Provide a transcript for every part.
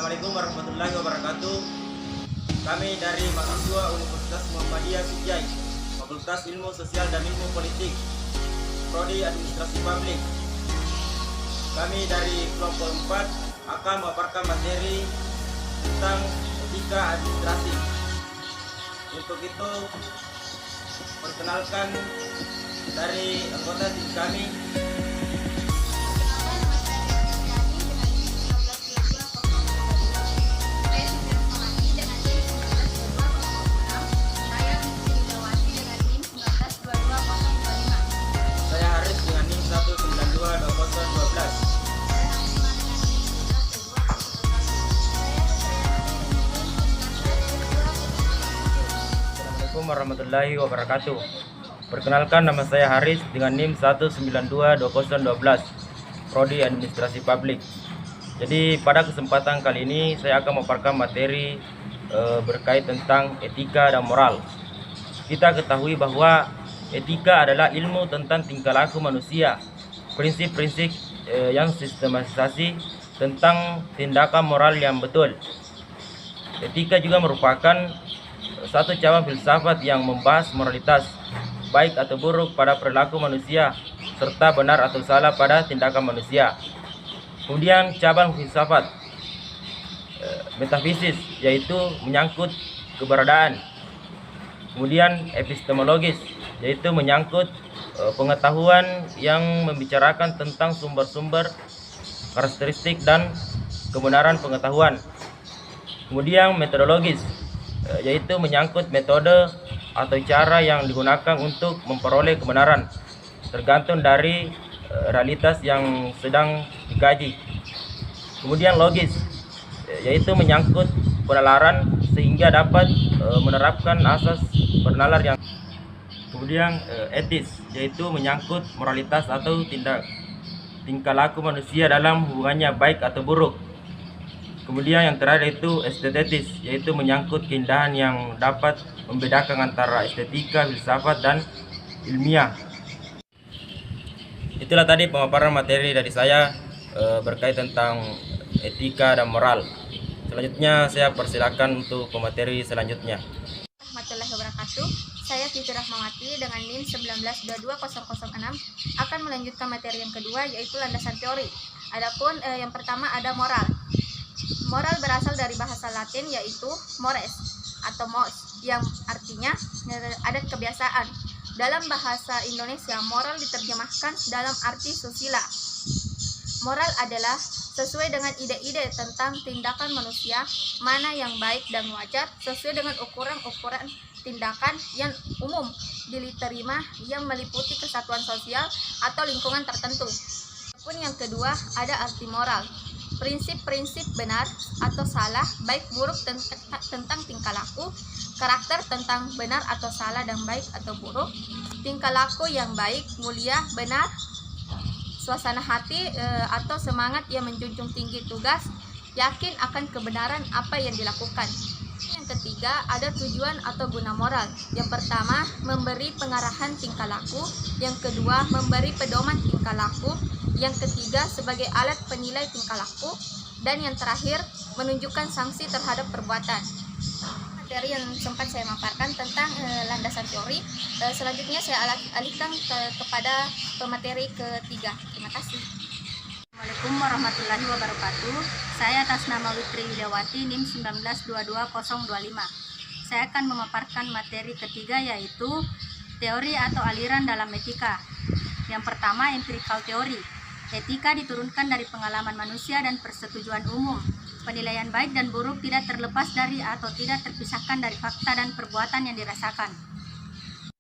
Assalamualaikum warahmatullahi wabarakatuh. Kami dari mahasiswa Universitas Muhammadiyah Sujai, Fakultas Ilmu Sosial dan Ilmu Politik, Prodi Administrasi Publik. Kami dari kelompok 4 akan memaparkan materi tentang etika administrasi. Untuk itu, perkenalkan dari anggota tim kami. Assalamualaikum warahmatullahi wabarakatuh. Perkenalkan, nama saya Haris dengan NIM 1922012, Prodi Administrasi Publik. Jadi pada kesempatan kali ini saya akan memaparkan materi berkait tentang etika dan moral. Kita ketahui bahwa etika adalah ilmu tentang tingkah laku manusia, prinsip-prinsip yang sistematisasi tentang tindakan moral yang betul. Etika juga merupakan satu cabang filsafat yang membahas moralitas, baik atau buruk pada perilaku manusia, serta benar atau salah pada tindakan manusia. Kemudian cabang filsafat metafisis, yaitu menyangkut keberadaan. Kemudian epistemologis, yaitu menyangkut pengetahuan yang membicarakan tentang sumber-sumber, karakteristik dan kebenaran pengetahuan. Kemudian metodologis, yaitu menyangkut metode atau cara yang digunakan untuk memperoleh kebenaran tergantung dari realitas yang sedang dikaji. Kemudian logis, yaitu menyangkut penalaran sehingga dapat menerapkan asas bernalar yang. Kemudian etis, yaitu menyangkut moralitas atau tingkah laku manusia dalam hubungannya baik atau buruk. Kemudian yang terakhir itu estetis, yaitu menyangkut keindahan yang dapat membedakan antara estetika, filsafat, dan ilmiah. Itulah tadi pemaparan materi dari saya berkait tentang etika dan moral. Selanjutnya saya persilakan untuk pemateri selanjutnya. Warahmatullahi wabarakatuh. Saya Titi Rahmawati dengan NIM 1922006 akan melanjutkan materi yang kedua, yaitu landasan teori. Adapun yang pertama ada moral. Moral berasal dari bahasa Latin, yaitu mores atau mos, yang artinya adat kebiasaan. Dalam bahasa Indonesia, moral diterjemahkan dalam arti susila. Moral adalah sesuai dengan ide-ide tentang tindakan manusia, mana yang baik dan wajar, sesuai dengan ukuran-ukuran tindakan yang umum diterima yang meliputi kesatuan sosial atau lingkungan tertentu. Pun yang kedua ada arti moral. Prinsip-prinsip benar atau salah, baik buruk tentang tingkah laku, karakter tentang benar atau salah dan baik atau buruk, tingkah laku yang baik, mulia, benar, suasana hati atau semangat yang menjunjung tinggi tugas, yakin akan kebenaran apa yang dilakukan. Yang ketiga ada tujuan atau guna moral. Yang pertama memberi pengarahan tingkah laku, yang kedua memberi pedoman tingkah laku, yang ketiga sebagai alat penilai tingkah laku, dan yang terakhir menunjukkan sanksi terhadap perbuatan. Materi yang sempat saya maparkan tentang landasan teori. Selanjutnya saya alihkan kepada pemateri ketiga. Terima kasih. Assalamualaikum warahmatullahi wabarakatuh. Saya atas nama Witri Widiawati, NIM 1922025. Saya akan memaparkan materi ketiga, yaitu teori atau aliran dalam etika. Yang pertama, empirical teori. Etika diturunkan dari pengalaman manusia dan persetujuan umum. Penilaian baik dan buruk tidak terlepas dari atau tidak terpisahkan dari fakta dan perbuatan yang dirasakan.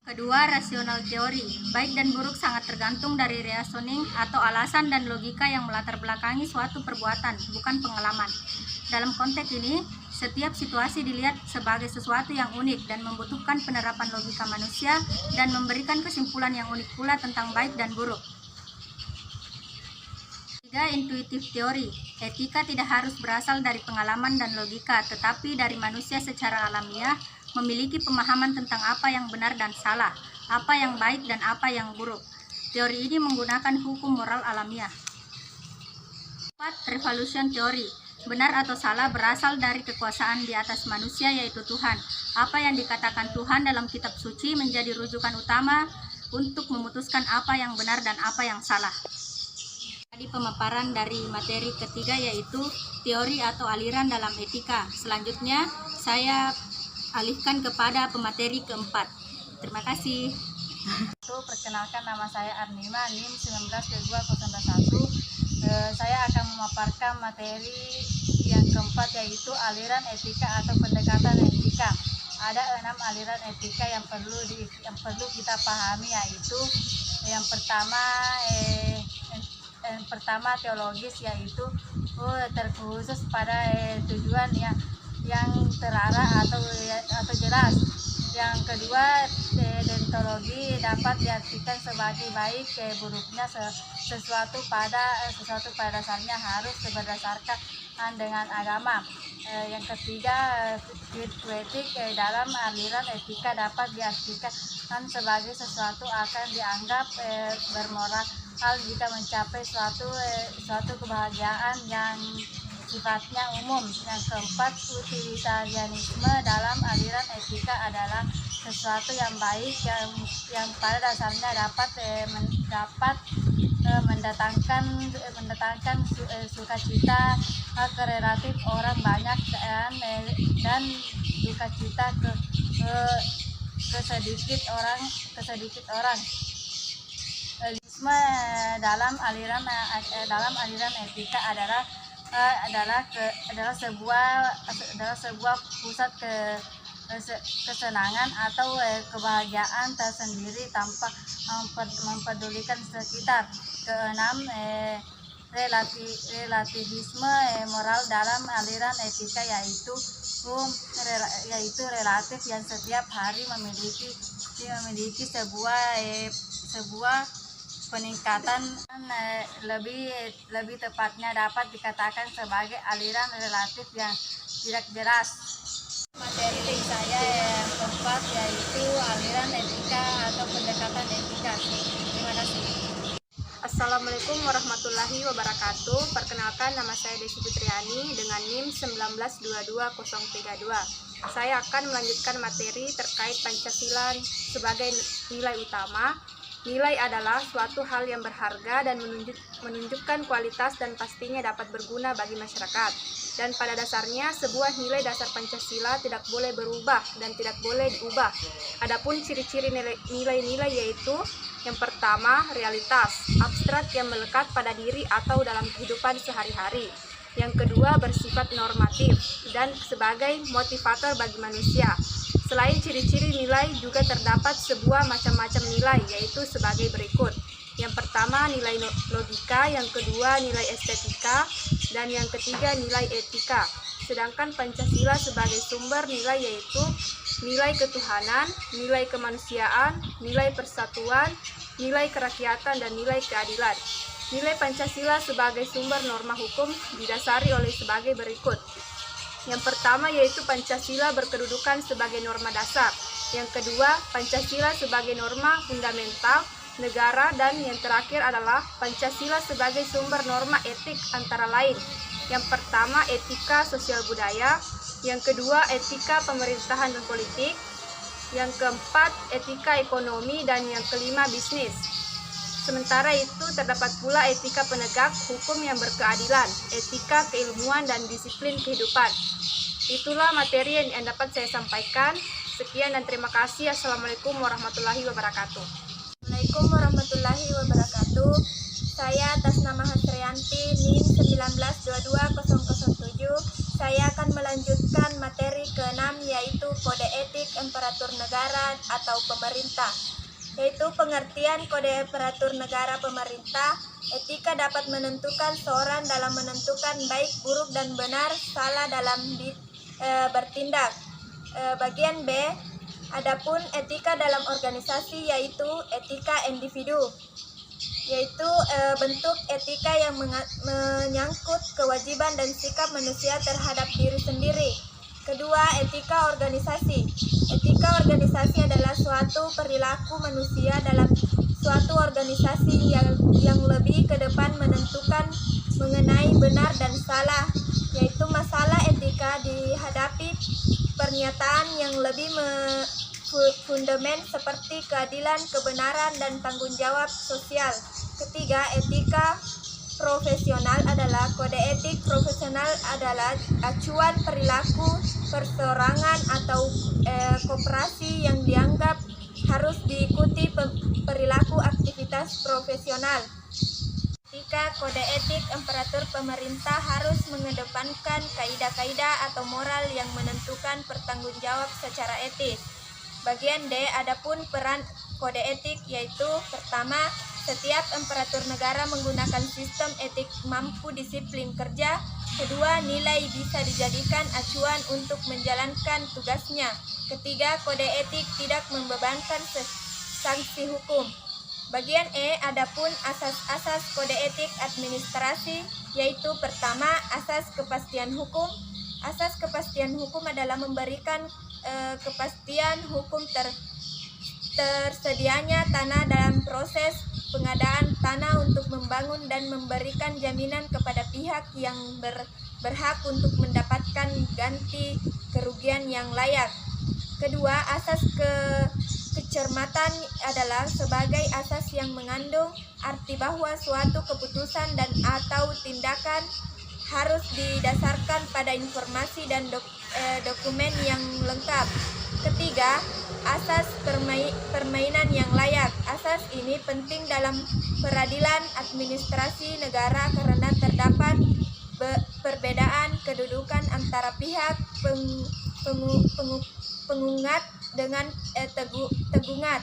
Kedua, rasional teori. Baik dan buruk sangat tergantung dari reasoning atau alasan dan logika yang melatar belakangi suatu perbuatan, bukan pengalaman. Dalam konteks ini, setiap situasi dilihat sebagai sesuatu yang unik dan membutuhkan penerapan logika manusia dan memberikan kesimpulan yang unik pula tentang baik dan buruk. Tiga, intuitif teori. Etika tidak harus berasal dari pengalaman dan logika, tetapi dari manusia secara alamiah memiliki pemahaman tentang apa yang benar dan salah, apa yang baik dan apa yang buruk. Teori ini menggunakan hukum moral alamiah. 4. Revolution teori. Benar atau salah berasal dari kekuasaan di atas manusia, yaitu Tuhan. Apa yang dikatakan Tuhan dalam kitab suci menjadi rujukan utama untuk memutuskan apa yang benar dan apa yang salah. Tadi pemaparan dari materi ketiga, yaitu teori atau aliran dalam etika. Selanjutnya saya alihkan kepada pemateri keempat. Terima kasih. Perkenalkan, nama saya Arnima, NIM 192201. Saya akan memaparkan materi yang keempat, yaitu aliran etika atau pendekatan etika. Ada 6 aliran etika yang perlu kita pahami, yaitu yang pertama teologis, yaitu terkhusus pada tujuan yang terarah atau jelas. Yang kedua, deontologi dapat diartikan sebagai baik buruknya sesuatu pada dasarnya harus berdasarkan dengan agama. Yang ketiga, virtuetik dalam aliran etika dapat diartikan sebagai sesuatu akan dianggap bermoral jika mencapai suatu kebahagiaan yang sifatnya umum. Yang keempat, utilitarianisme dalam aliran etika adalah sesuatu yang baik yang pada dasarnya dapat mendatangkan sukacita ke relatif orang banyak dan sukacita ke sedikit orang. Dalam aliran etika adalah sebuah pusat kesenangan atau kebahagiaan tersendiri tanpa mempedulikan sekitar. Keenam, relativisme moral dalam aliran etika, yaitu relatif yang setiap hari memiliki sebuah peningkatan, lebih tepatnya dapat dikatakan sebagai aliran relatif yang tidak jelas. Materi saya yang keempat, yaitu aliran etika atau pendekatan etika. Terima kasih. Assalamualaikum warahmatullahi wabarakatuh. Perkenalkan, nama saya Desi Fitriani dengan NIM 1922032. Saya akan melanjutkan materi terkait Pancasila sebagai nilai utama. Nilai adalah suatu hal yang berharga dan menunjukkan kualitas dan pastinya dapat berguna bagi masyarakat. Dan pada dasarnya, sebuah nilai dasar Pancasila tidak boleh berubah dan tidak boleh diubah. Adapun ciri-ciri nilai-nilai yaitu yang pertama, realitas, abstrak yang melekat pada diri atau dalam kehidupan sehari-hari. Yang kedua, bersifat normatif dan sebagai motivator bagi manusia. Selain ciri-ciri nilai, juga terdapat sebuah macam-macam nilai, yaitu sebagai berikut. Yang pertama, nilai logika, yang kedua, nilai estetika, dan yang ketiga, nilai etika. Sedangkan Pancasila sebagai sumber nilai yaitu nilai ketuhanan, nilai kemanusiaan, nilai persatuan, nilai kerakyatan, dan nilai keadilan. Nilai Pancasila sebagai sumber norma hukum didasari oleh sebagai berikut. Yang pertama yaitu Pancasila berkedudukan sebagai norma dasar. Yang kedua, Pancasila sebagai norma fundamental negara, dan yang terakhir adalah Pancasila sebagai sumber norma etik antara lain. Yang pertama, etika sosial budaya. Yang kedua, etika pemerintahan dan politik. Yang keempat, etika ekonomi, dan yang kelima, bisnis. Sementara itu, terdapat pula etika penegak hukum yang berkeadilan, etika keilmuan, dan disiplin kehidupan. Itulah materi yang dapat saya sampaikan. Sekian dan terima kasih. Assalamualaikum warahmatullahi wabarakatuh. Assalamualaikum warahmatullahi wabarakatuh. Saya atas nama Hasrianti, NIM 1922007. Saya akan melanjutkan materi ke-6, yaitu Kode Etik Aparatur Negara atau Pemerintah. Yaitu pengertian kode aparatur negara pemerintah. Etika dapat menentukan seorang dalam menentukan baik, buruk, dan benar, salah dalam bertindak. Bagian B, adapun etika dalam organisasi, yaitu etika individu, yaitu bentuk etika yang menyangkut kewajiban dan sikap manusia terhadap diri sendiri. Kedua, etika organisasi. Etika organisasi adalah suatu perilaku manusia dalam suatu organisasi yang lebih ke depan menentukan mengenai benar dan salah yaitu masalah etika dihadapi pernyataan yang lebih fundament seperti keadilan, kebenaran, dan tanggung jawab sosial. Ketiga, etika profesional adalah kode etik profesional adalah acuan perilaku perseorangan atau koperasi yang dianggap harus diikuti perilaku aktivitas profesional. Ketika kode etik aparatur pemerintah harus mengedepankan kaidah-kaidah atau moral yang menentukan pertanggungjawab secara etis. Bagian D, adapun peran kode etik yaitu pertama, setiap aparatur negara menggunakan sistem etik mampu disiplin kerja. Kedua, nilai bisa dijadikan acuan untuk menjalankan tugasnya. Ketiga, kode etik tidak membebankan sanksi hukum. Bagian E, adapun asas-asas kode etik administrasi, yaitu pertama, asas kepastian hukum. Asas kepastian hukum adalah memberikan kepastian hukum tersedianya tanah dalam proses pengadaan tanah untuk membangun dan memberikan jaminan kepada pihak yang berhak untuk mendapatkan ganti kerugian yang layak. Kedua, asas kecermatan adalah sebagai asas yang mengandung arti bahwa suatu keputusan dan atau tindakan harus didasarkan pada informasi dan dokumen yang lengkap. Ketiga, asas permainan yang layak. Asas ini penting dalam peradilan administrasi negara karena terdapat perbedaan kedudukan antara pihak pengungat dengan tegungat.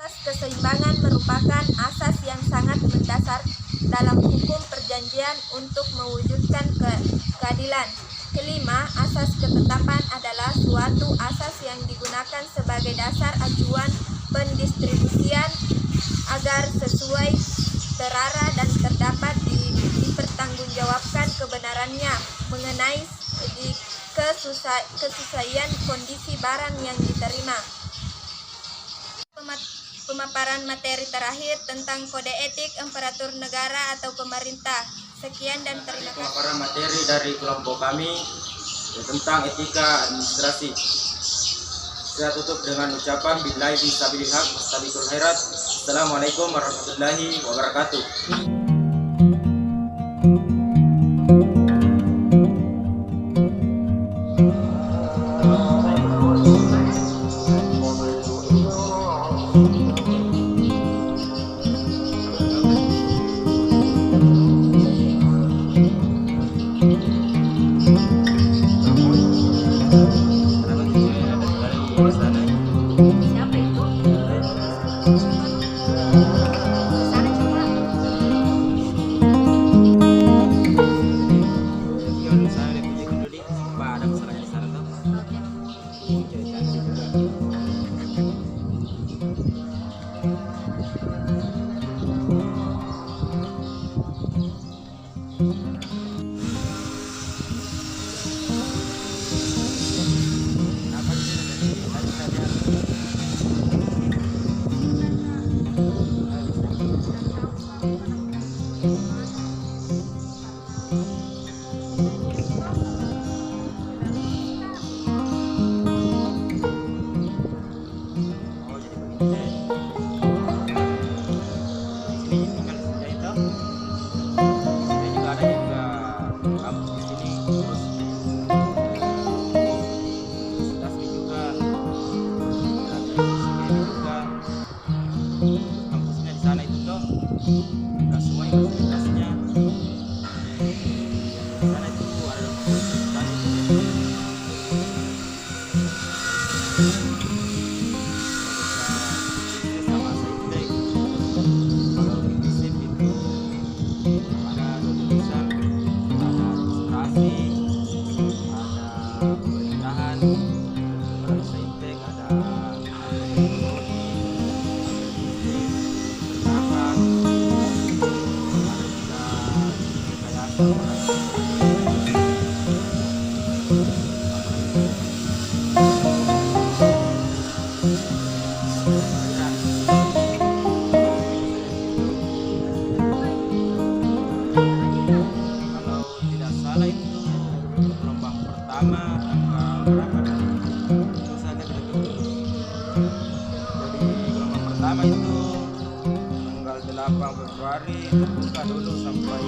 Asas keseimbangan merupakan asas yang sangat mendasar dalam hukum perjanjian untuk mewujudkan keadilan. Kelima, asas ketetapan adalah suatu asas yang digunakan sebagai dasar acuan pendistribusian agar sesuai, terarah, dan terdapat dipertanggungjawabkan kebenarannya mengenai kesesuaian kondisi barang yang diterima. Pemaparan materi terakhir tentang kode etik aparatur negara atau pemerintah. Sekian dan terima kasih. Pemaparan materi dari kelompok kami tentang etika administrasi. Saya tutup dengan ucapan billahi fisabilil haq wastabiqul khairat. Assalamualaikum warahmatullahi wabarakatuh. Siapa itu? Sana coba. Polri terbuka dulu sampai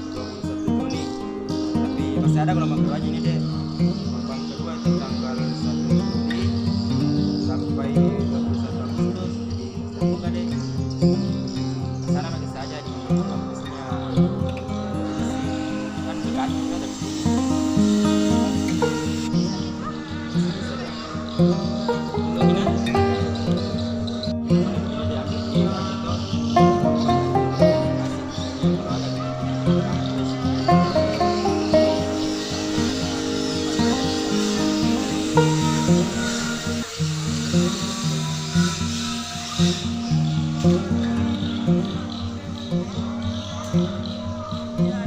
21 Juni, tapi masih ada gelombang keduanya ini deh. Gelombang kedua itu tanggal 1 Juli sampai 21 Agustus, jadi terbuka deh. Sana bagi saja di kampusnya kan dekat kita ada di sini. Ya,